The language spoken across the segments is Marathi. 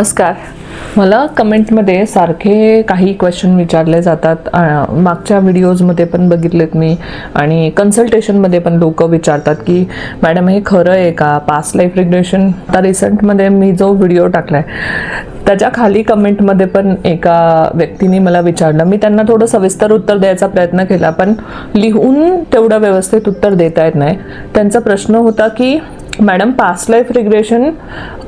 नमस्कार. मला कमेंटमध्ये सारखे काही क्वेश्चन विचारले जातात. मागच्या व्हिडिओजमध्ये पण बघितलेत मी आणि कन्सल्टेशनमध्ये पण लोक विचारतात की मॅडम हे खरं आहे का, पास्ट लाईफ रिग्रेशन. आता रिसेंटमध्ये मी जो व्हिडिओ टाकलाय त्याच्या खाली कमेंटमध्ये पण एका व्यक्तीने मला विचारलं. मी त्यांना थोडं सविस्तर उत्तर द्यायचा प्रयत्न केला, पण लिहून तेवढं व्यवस्थित उत्तर देता येत नाही. त्यांचा प्रश्न होता की मॅडम पास्ट लाईफ रिग्रेशन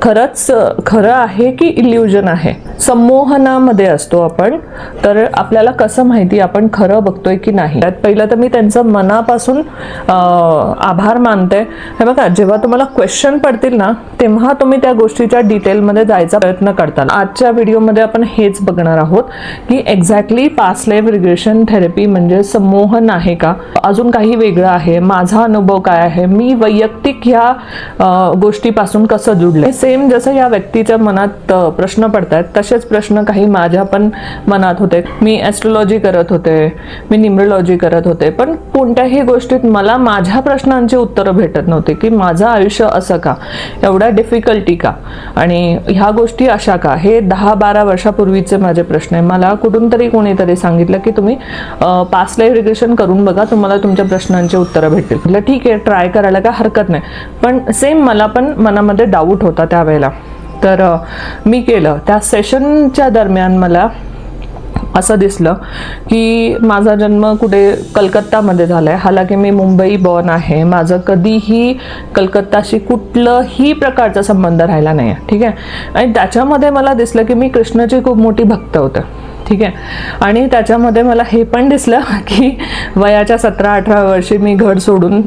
खरंच खरं आहे की इल्युजन आहे. संमोहनामध्ये असतो आपण, तर आपल्याला कसं माहिती आपण खरं बघतोय की नाही. त्यात पहिलं तर मी त्यांचं मनापासून आभार मानते. हे बघा, जेव्हा तुम्हाला क्वेश्चन पडतील ना तेव्हा तुम्ही त्या गोष्टीच्या डिटेलमध्ये जायचा प्रयत्न करता. आजच्या व्हिडिओमध्ये आपण हेच बघणार आहोत की exactly past life regression therapy म्हणजे संमोहन आहे का, अजून काही वेगळं आहे, माझा अनुभव काय आहे, मी वैयक्तिक ह्या गोष्टीपासून कसं जुडले. सेम जसं या व्यक्तीच्या मनात प्रश्न पडतात तसेच प्रश्न काही माझ्या पण मनात होते. मी ॲस्ट्रोलॉजी करत होते, मी न्यूमरोलॉजी करत होते, पण कोणत्याही गोष्टीत मला माझ्या प्रश्नांची उत्तरं भेटत नव्हती की माझं आयुष्य असं का, एवढ्या डिफिकल्टी का, आणि ह्या गोष्टी अशा का. हे 10-12 वर्षापूर्वीचे माझे प्रश्न आहे. मला कुठून तरी कोणीतरी सांगितलं की तुम्ही पास्ट लाईफ रिग्रेशन करून बघा, तुम्हाला तुमच्या प्रश्नांची उत्तरं भेटतील. म्हटलं ठीक आहे, ट्राय करायला काय हरकत नाही. पण सेम मला पण मनामध्ये डाऊट होता त्यावेळेला. तर मी केलं. त्या सेशनच्या दरम्यान मला असं दिसलं की माझा जन्म कुठे कलकत्तामध्ये झाला आहे. हालाकी मी मुंबई बॉर्न आहे. माझं कधीही कलकत्ताशी कुठलंही प्रकारचा संबंध राहिला नाही आहे. ठीक आहे. आणि त्याच्यामध्ये मला दिसलं की मी कृष्णाची खूप मोठी भक्त होते. ठीक आहे. आणि त्याच्यामध्ये मला हे पण दिसलं की वयाच्या 17-18 वर्षी मी घर सोडून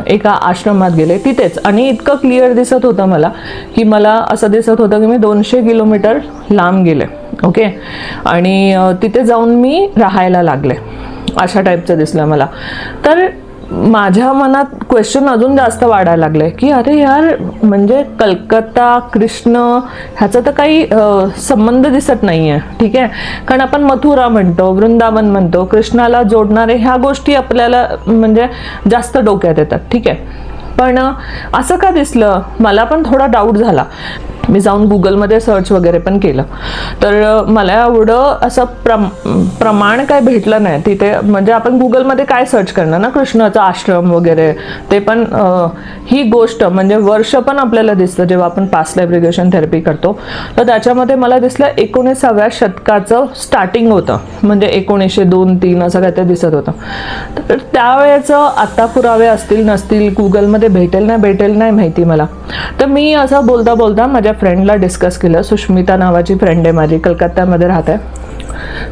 एका आश्रमात गेले तिथेच. आणि इतकं क्लिअर दिसत होतं मला की मला असं दिसत होतं की मी 200 किलोमीटर लांब गेले. ओके. आणि तिथे जाऊन मी राहायला लागले, अशा टाईपचं दिसलं मला. तर माझ्या मनात क्वेश्चन अजून जास्त वाढायला लागले की अरे यार, म्हणजे कलकत्ता कृष्ण ह्याचा तर काही संबंध दिसत नाही आहे. ठीक आहे. कारण आपण मथुरा म्हणतो, वृंदावन म्हणतो, कृष्णाला जोडणारे ह्या गोष्टी आपल्याला म्हणजे जास्त डोक्यात येतात. ठीक आहे. पण असं का दिसलं, मला पण थोडा डाऊट झाला. मी जाऊन गुगलमध्ये सर्च वगैरे पण केलं, तर मला एवढं असं प्रमाण काय भेटलं नाही तिथे. म्हणजे आपण गुगलमध्ये काय सर्च करणार ना, कृष्णाचा आश्रम वगैरे, ते पण ही गोष्ट म्हणजे वर्ष पण आपल्याला दिसतं जेव्हा आपण पास्ट लाईफ रिग्रेशन थेरपी करतो. तर त्याच्यामध्ये मला दिसलं 19व्या शतकाचं स्टार्टिंग होतं, म्हणजे 1902-3 असं काय ते दिसत होतं. तर त्यावेळेचं आता पुरावे असतील नसतील, गुगलमध्ये भेटेल नाही माहिती मला. तर मी असं बोलता बोलता माझ्या फ्रेंडला डिस्कस केलं. सुष्मिता नावाची फ्रेंड आहे माझी, कलकत्त्यामध्ये राहते.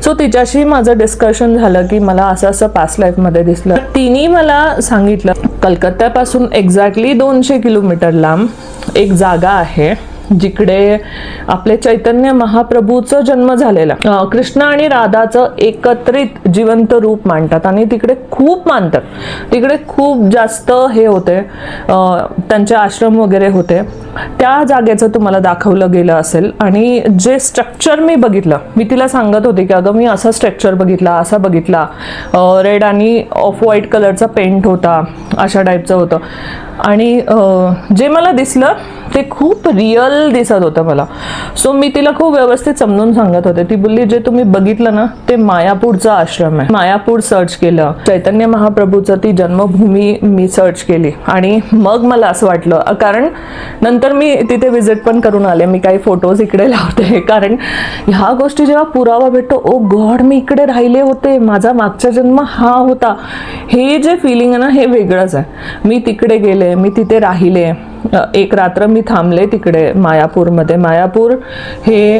सो तिच्याशी माझं डिस्कशन झालं की मला असं असं पास्ट लाईफमध्ये दिसलं. तिने मला सांगितलं कलकत्त्यापासून एक्झॅक्टली 200 किलोमीटर लांब एक जागा आहे जिकडे आपले चैतन्य महाप्रभूचं जन्म झालेला, कृष्ण आणि राधाचं एकत्रित जिवंत रूप मांडतात. आणि तिकडे खूप मानतात, तिकडे खूप जास्त हे होते, त्यांचे आश्रम वगैरे होते. त्या जागेचं तुम्हाला दाखवलं गेलं असेल. आणि जे स्ट्रक्चर मी बघितलं, मी तिला सांगत होते की अगं मी असा स्ट्रक्चर बघितला, असा बघितला, रेड आणि ऑफ व्हाईट कलरचा पेंट होता, अशा टाईपचं होतं. आणि जे मला दिसलं ते खूप रिअल दिसत होतं मला. सो मी तिला खूप व्यवस्थित समजून सांगत होते. ती बोलली जे तुम्ही बघितलं ना ते मायापूरचा आश्रम आहे. मायापूर सर्च केलं, चैतन्य महाप्रभूचं ती जन्मभूमी मी सर्च केली. आणि मग मला असं वाटलं, कारण नंतर मी तिथे व्हिजिट पण करून आले. मी काही फोटोज इकडे लावते, कारण ह्या गोष्टी जेव्हा पुरावा भेटतो, ओ गॉड मी इकडे राहिले होते, माझा मागचा जन्म हा होता, हे जे फिलिंग आहे ना हे वेगळंच आहे. मी तिकडे गेले, मी तिथे राहिले, एक रात्र मी थांबले तिकडे मायापूरमध्ये. मायापूर हे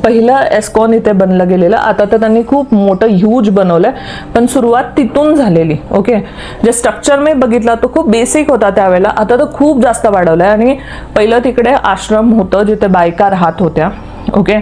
पहिलं एस्कॉन इथे बनलं गेलेलं. आता तर त्यांनी खूप मोठं ह्यूज बनवलंय, पण सुरुवात तिथून झालेली. ओके. जे स्ट्रक्चर मी बघितला तो खूप बेसिक होता त्यावेळेला, आता तर खूप जास्त वाढवलंय. आणि पहिलं तिकडे आश्रम होतं जिथे बायका राहत होत्या. ओके.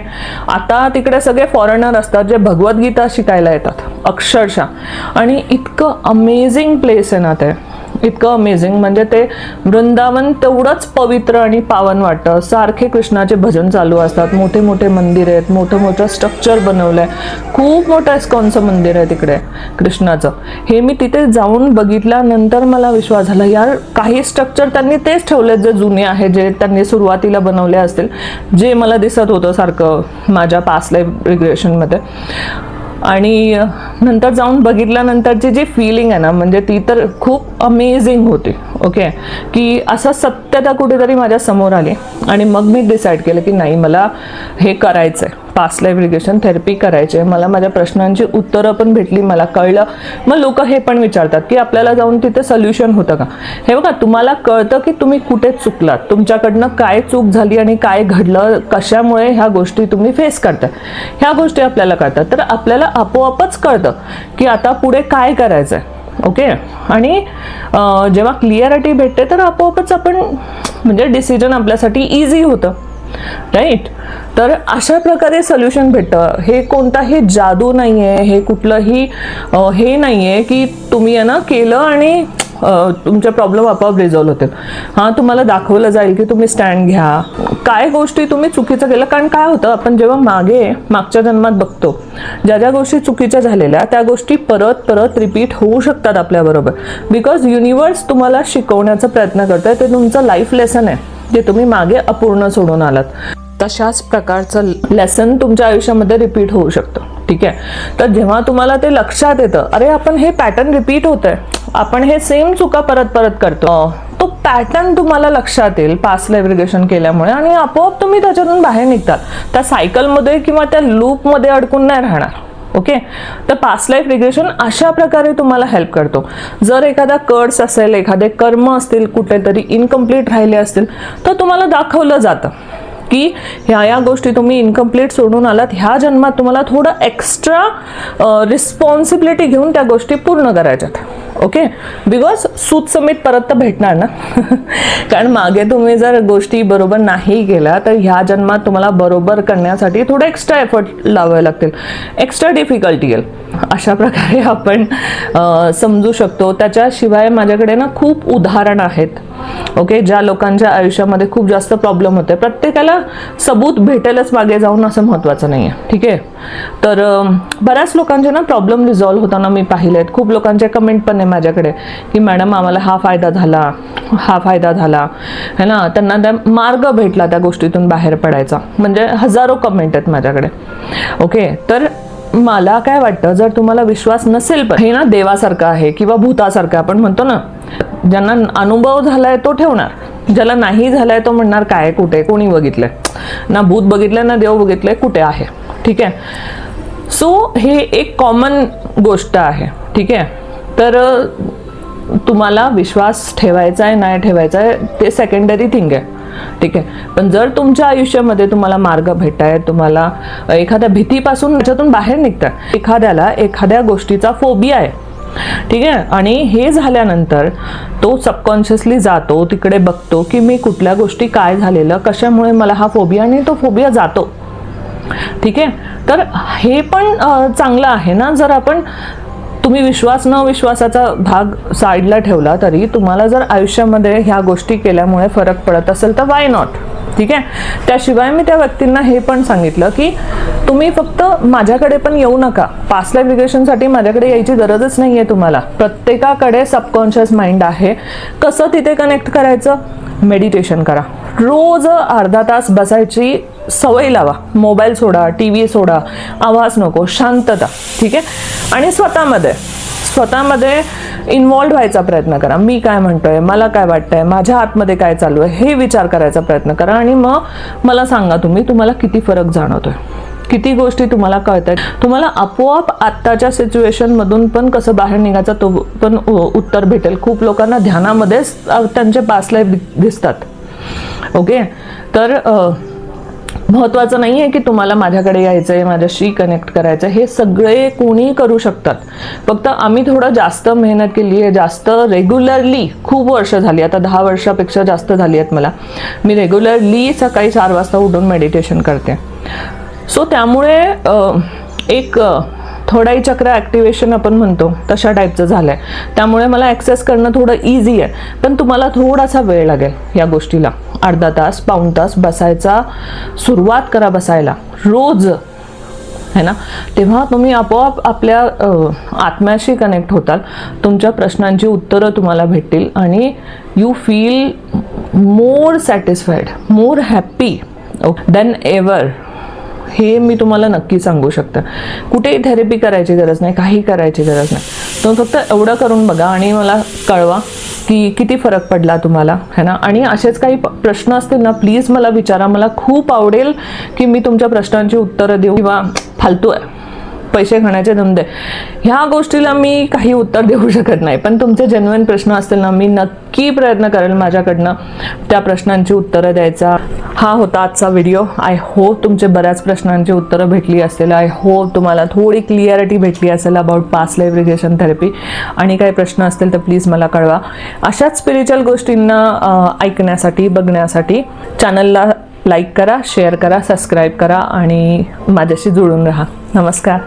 आता तिकडे सगळे फॉरेनर असतात जे भगवद्गीता शिकायला येतात अक्षरशः. आणि इतकं अमेझिंग प्लेस आहे ना ते. इतकं अमेझिंग. म्हणजे ते वृंदावन तेवढंच पवित्र आणि पावन वाटतं. सारखे कृष्णाचे भजन चालू असतात, मोठे मोठे मंदिर आहेत, मोठं मोठं स्ट्रक्चर बनवलंय, खूप मोठं इस्कॉनचं मंदिर आहे तिकडे कृष्णाचं. हे मी तिथे जाऊन बघितल्यानंतर मला विश्वास झाला, यार काही स्ट्रक्चर त्यांनी तेच ठेवले जे जुने आहे, जे त्यांनी सुरुवातीला बनवले असतील, जे मला दिसत होतं सारखं माझ्या पास्ट लाईफ रिग्रेशनमध्ये. आणि नंतर जाऊन बघितल्यानंतरची जी फिलिंग आहे ना, म्हणजे ती तर खूप अमेझिंग होती. ओके, की असं सत्यता कुठेतरी माझ्या समोर आली आणि मग मी डिसाईड केलं की नाही, मला हे करायचं आहे, पास्ट लाईफ रिग्रेशन थेरपी करायची आहे. मला माझ्या प्रश्नांची उत्तरं पण भेटली, मला कळलं. मग लोक हे पण विचारतात की आपल्याला जाऊन तिथे सोल्युशन होतं का. हे बघा, तुम्हाला कळतं की तुम्ही कुठे चुकलात, तुमच्याकडनं काय चूक झाली आणि काय घडलं, कशामुळे ह्या गोष्टी तुम्ही फेस करताय, ह्या गोष्टी आपल्याला कळतात. तर आपल्याला आपोआपच कळतं की आता पुढे काय करायचं आहे. ओके, आणि जेव्हा क्लिअरिटी भेटते तर आपोआपच आपण म्हणजे डिसिजन आपल्यासाठी इझी होतं, राईट. तर अशा प्रकारे सोल्युशन भेटतं. हे कोणताही जादू नाही आहे, हे कुठलंही हे नाही आहे की तुम्ही आहे ना केलं आणि तुमचे प्रॉब्लेम आपोआप रिझॉल्व्ह होतील. हां, तुम्हाला दाखवलं जाईल की तुम्ही स्टँड घ्या, काय गोष्टी तुम्ही चुकीचं केलं. कारण काय होतं, आपण जेव्हा मागच्या जन्मात बघतो, ज्या ज्या गोष्टी चुकीच्या झालेल्या त्या गोष्टी परत परत रिपीट होऊ शकतात आपल्याबरोबर. बिकॉज युनिवर्स तुम्हाला शिकवण्याचा प्रयत्न करतोय, ते तुमचं लाईफ लेसन आहे जे तुम्ही मागे अपूर्ण सोडून आलात. तशाच प्रकारचं लेसन तुमच्या आयुष्यामध्ये रिपीट होऊ शकतं. ठीक आहे, तर जेव्हा तुम्हाला ते लक्षात येतं, अरे आपण हे पॅटर्न रिपीट होतंय, आपण हे सेम चुका परत परत करतो, तो पॅटर्न तुम्हाला लक्षात येईल पास्ट लाईफ रिग्रेशन केल्यामुळे, आणि आपोआप तुम्ही त्याच्यातून बाहेर निघतात. त्या सायकलमध्ये किंवा त्या लूपमध्ये अडकून नाही राहणार. ओके, तर पास्ट लाईफ रिग्रेशन अशा प्रकारे तुम्हाला हेल्प करतो. जर एखादा कर्स असेल, एखादे कर्म असतील कुठेतरी इनकम्प्लीट राहिले असतील, तर तुम्हाला दाखवलं जातं की ह्या गोष्टी तुम्ही इनकम्प्लीट सोडून आलात, ह्या जन्मात तुम्हाला थोडं एक्स्ट्रा रिस्पॉन्सिबिलिटी घेऊन त्या गोष्टी पूर्ण करायच्यात. ओके, बिकॉज सूत समेत परत तर भेटणार ना. कारण मागे तुम्ही जर गोष्टी बरोबर नाही केल्या तर ह्या जन्मात तुम्हाला बरोबर करण्यासाठी थोडं एक्स्ट्रा एफर्ट लावावे लागतील, एक्स्ट्रा डिफिकल्टी येईल. अशा प्रकारे आपण समजू शकतो. त्याच्याशिवाय माझ्याकडे ना खूप उदाहरण आहेत. ओके, ज्या लोकांच्या आयुष्यामध्ये खूप जास्त प्रॉब्लेम होते, प्रत्येकाला सबूत भेटेलच मागे जाऊन असं महत्त्वाचं नाही आहे. ठीक आहे, तर बऱ्याच लोकांचे ना प्रॉब्लेम रिझॉल्व्ह होताना मी पाहिलेत. खूप लोकांचे कमेंट पण आहे माझ्याकडे की मॅडम आम्हाला हा फायदा झाला है ना, त्यांना त्या मार्ग भेटला त्या गोष्टीतून बाहेर पडायचा. म्हणजे हजारो कमेंट आहेत माझ्याकडे. ओके, तर मला काय वाटतं, जर तुम्हाला विश्वास नसेल, पण हे ना देवासारखं आहे किंवा भूतासारखं आपण म्हणतो ना, ज्यांना अनुभव झालाय तो ठेवणार, ज्याला नाही झालाय तो म्हणणार काय, कुठे, कोणी बघितलंय ना, भूत बघितलंय ना देव बघितलंय, कुठे आहे. ठीक आहे, सो हे एक कॉमन गोष्ट आहे. ठीक आहे, तर तुम्हाला विश्वास ठेवायचा आहे नाही ठेवायचा आहे ते सेकंडरी थिंग आहे. ठीक आहे, पण जर तुमच्या आयुष्यामध्ये तुम्हाला मार्ग भेटताय, तुम्हाला एखाद्या भीतीपासून त्याच्यातून बाहेर निघताय, एखाद्याला एखाद्या गोष्टीचा फोबिया आहे, ठीक आहे, आणि हे झाल्यानंतर तो सबकॉन्शियसली जातो, तिकडे बघतो की मी कुठल्या गोष्टी, काय झालेलं, कशामुळे मला हा फोबिया, आणि तो फोबिया जातो. ठीक आहे, तर हे पण चांगलं आहे ना. जर आपण तुम्ही विश्वास न विश्वासाचा भाग साईडला ठेवला तरी तुम्हाला जर आयुष्यामध्ये ह्या गोष्टी केल्यामुळे फरक पडत असेल तर वाय नॉट. ठीक आहे, त्याशिवाय मी त्या व्यक्तींना हे पण सांगितलं की तुम्ही फक्त माझ्याकडे पण येऊ नका. पास्ट लाईफ रिग्रेशनसाठी माझ्याकडे यायची गरजच नाही आहे तुम्हाला. प्रत्येकाकडे सबकॉन्शियस माइंड आहे. कसं तिथे कनेक्ट करायचं? मेडिटेशन करा. रोज अर्धा तास बसायची सवय लावा. मोबाईल सोडा, TV सोडा, आवाज नको, शांतता. ठीक आहे, आणि स्वतःमध्ये इन्व्हॉल्व व्हायचा प्रयत्न करा. मी काय म्हणतोय, मला काय वाटतंय, माझ्या आतमध्ये काय चालू आहे हे विचार करायचा प्रयत्न करा, आणि मग मला सांगा तुम्हाला किती फरक जाणवतोय, किती गोष्टी तुम्हाला कळत आहेत. तुम्हाला आपोआप आत्ताच्या सिच्युएशनमधून पण कसं बाहेर निघायचं तो पण उत्तर भेटेल. खूप लोकांना ध्यानामध्येच त्यांचे पास्ट लाईफ दिसतात. ओके, तर महत्त्वाचं नाही आहे की तुम्हाला माझ्याकडे यायचं आहे, माझ्याशी कनेक्ट करायचं आहे. हे सगळे कोणी करू शकतात. फक्त आम्ही थोडं जास्त मेहनत केली आहे, जास्त रेग्युलरली, खूप वर्ष झाली, आता 10 वर्षापेक्षा जास्त झाली आहेत मला. मी रेग्युलरली सकाळी 4 वाजता उठून मेडिटेशन करते. सो त्यामुळे एक थोडाही चक्र ॲक्टिवेशन आपण म्हणतो तशा टाईपचं झालं आहे. त्यामुळे मला ॲक्सेस करणं थोडं इझी आहे, पण तुम्हाला थोडासा वेळ लागेल या गोष्टीला. अर्धा तास, पाऊण तास बसायचा, सुरुवात करा बसायला रोज, है ना. तेव्हा तुम्ही आपोआप आपल्या आत्म्याशी कनेक्ट होताल, तुमच्या प्रश्नांची उत्तरं तुम्हाला भेटतील आणि you feel more satisfied, more happy than ever. हे मी तुम्हाला नक्की सांगू शकते. कुठेही थेरपी करायची गरज नाही, काही करायची गरज नाही. तुम्ही फक्त एवढं करून बघा आणि मला कळवा की किती फरक पडला तुम्हाला, है ना. आणि असेच काही प्रश्न असतील ना, प्लीज मला विचारा. मला खूप आवडेल की मी तुमच्या प्रश्नांची उत्तरं देऊ. किंवा फालतू आहे, पैसे खाण्याचे धंदे, ह्या गोष्टीला मी काही उत्तर देऊ शकत नाही. पण तुमचे जेन्युइन प्रश्न असतील ना, मी नक्की प्रयत्न करेल माझ्याकडनं त्या प्रश्नांची उत्तरं द्यायचा. हा होता आजचा व्हिडिओ. आय होप तुमचे बऱ्याच प्रश्नांची उत्तरं भेटली असेल. आय होप तुम्हाला थोडी क्लिअरिटी भेटली असेल about past life regression therapy. आणि काही प्रश्न असतील तर प्लीज मला कळवा. अशाच स्पिरिच्युअल गोष्टींना ऐकण्यासाठी, बघण्यासाठी चॅनलला लाईक करा, शेअर करा, सबस्क्राईब करा आणि माझ्याशी जुळून राहा. नमस्कार.